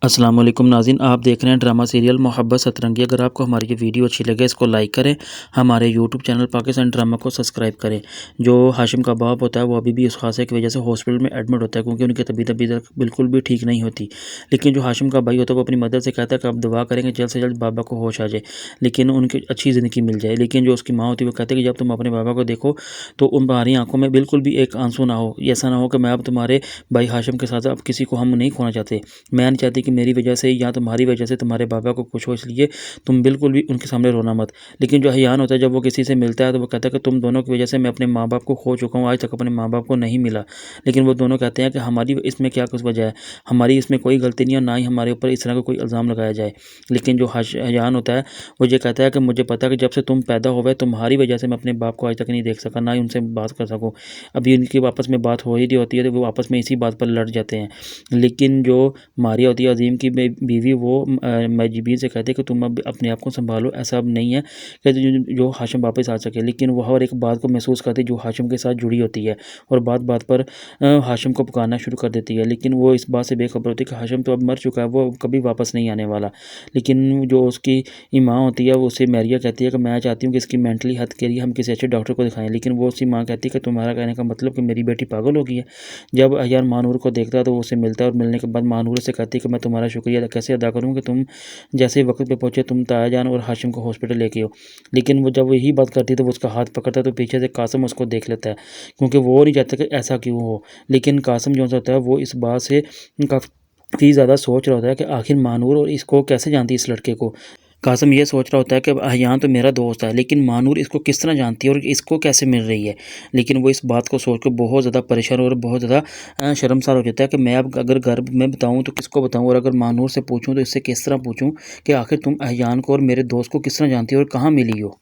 अस्सलाम वालेकुम नाज़रीन, आप देख रहे हैं ड्रामा सीरियल मोहब्बत सतरंगी। अगर आपको हमारी ये वीडियो अच्छी लगे इसको लाइक करें, हमारे यूट्यूब चैनल पाकिस्तान ड्रामा को सब्सक्राइब करें। जो हाशिम का बाप होता है वो अभी भी इस हादसे की वजह से हॉस्पिटल में एडमिट होता है क्योंकि उनकी तबीयत अभी तक बिल्कुल भी ठीक नहीं होती। लेकिन जो हाशिम का भाई होता है वो अपनी मदद से कहता है कि आप दुआ करेंगे जल्द से जल्द बाबा को होश आ जाए, लेकिन उनकी अच्छी ज़िंदगी मिल जाए। लेकिन जो उसकी माँ होती है वो कहती है कि जब तुम अपने बाबा को देखो तो उन तुम्हारी आंखों में बिल्कुल भी एक आंसू ना हो, ऐसा ना हो कि मैं अब तुम्हारे भाई हाशिम के साथ अब किसी को हम नहीं खोना चाहते। मैं नहीं चाहती कि मेरी वजह से या तुम्हारी वजह से तुम्हारे बाबा को कुछ हो, इसलिए तुम बिल्कुल भी उनके सामने रोना मत। लेकिन जो हयान होता है जब वो किसी से मिलता है तो वो कहता है कि तुम दोनों की वजह से मैं अपने माँ बाप को खो चुका हूँ, आज तक अपने माँ बाप को नहीं मिला। लेकिन वो दोनों कहते हैं कि हमारी इसमें क्या कुछ वजह है, हमारी इसमें कोई गलती नहीं है, ना ही हमारे ऊपर इस तरह का कोई इल्ज़ाम लगाया जाए। लेकिन जो हयान होता है वो ये कहता है कि मुझे पता है कि जब से तुम पैदा हुए तुम्हारी वजह से मैं अपने बाप को आज तक नहीं देख सका, ना ही उनसे बात कर सकूँ। अभी उनकी आपस में बात हो ही रही होती है तो वो आपस में इसी बात पर लड़ जाते हैं। लेकिन जो मारिया होती है अजीम की बीवी, वो मजीबीन से कहते हैं कि तुम अब अपने आप को संभालो, ऐसा अब नहीं है कि जो हाशिम वापस आ सके। लेकिन वो हर एक बात को महसूस करती है जो हाशिम के साथ जुड़ी होती है और बात बात पर हाशिम को पुकारना शुरू कर देती है। लेकिन वो इस बात से बेखबर होती है कि हाशिम तो अब मर चुका है, वो कभी वापस नहीं आने वाला। लेकिन जो उसकी माँ होती है वो उससे मैरिया कहती है कि मैं चाहती हूँ कि इसकी मेंटली हेल्थ के लिए हम किसी अच्छे डॉक्टर को दिखाएं। लेकिन वो उसकी माँ कहती है कि तुम्हारा कहने का मतलब कि मेरी बेटी पागल हो गई है। जब अय्यार मानूर को देखता है तो वो उससे मिलता है और मिलने के बाद मानूर से कहती है कि मैं तुम्हारा शुक्रिया कैसे अदा करूँ कि तुम जैसे ही वक्त पे पहुँचे तुम तायाजान और हाशिम को हॉस्पिटल लेके हो। लेकिन वो जब यही बात करती है तो वो उसका हाथ पकड़ता है तो पीछे से कासिम उसको देख लेता है क्योंकि वो नहीं चाहता कि ऐसा क्यों हो। लेकिन कासिम जो होता है वो इस बात से काफ़ी ज़्यादा सोच रहा होता है कि आखिर मानूर और इसको कैसे जानती है इस लड़के को। कासिम ये सोच रहा होता है कि यहाँ तो मेरा दोस्त है, लेकिन मानूर इसको किस तरह जानती है और इसको कैसे मिल रही है। लेकिन वो इस बात को सोच कर बहुत ज़्यादा परेशान और बहुत ज़्यादा शर्मसार हो जाता है कि मैं अब अगर घर में बताऊँ तो किसको बताऊँ, और अगर मानूर से पूछूँ तो इससे किस तरह पूछूँ कि आखिर तुम अहयान को और मेरे दोस्त को किस तरह जानती हो और कहाँ मिली हो।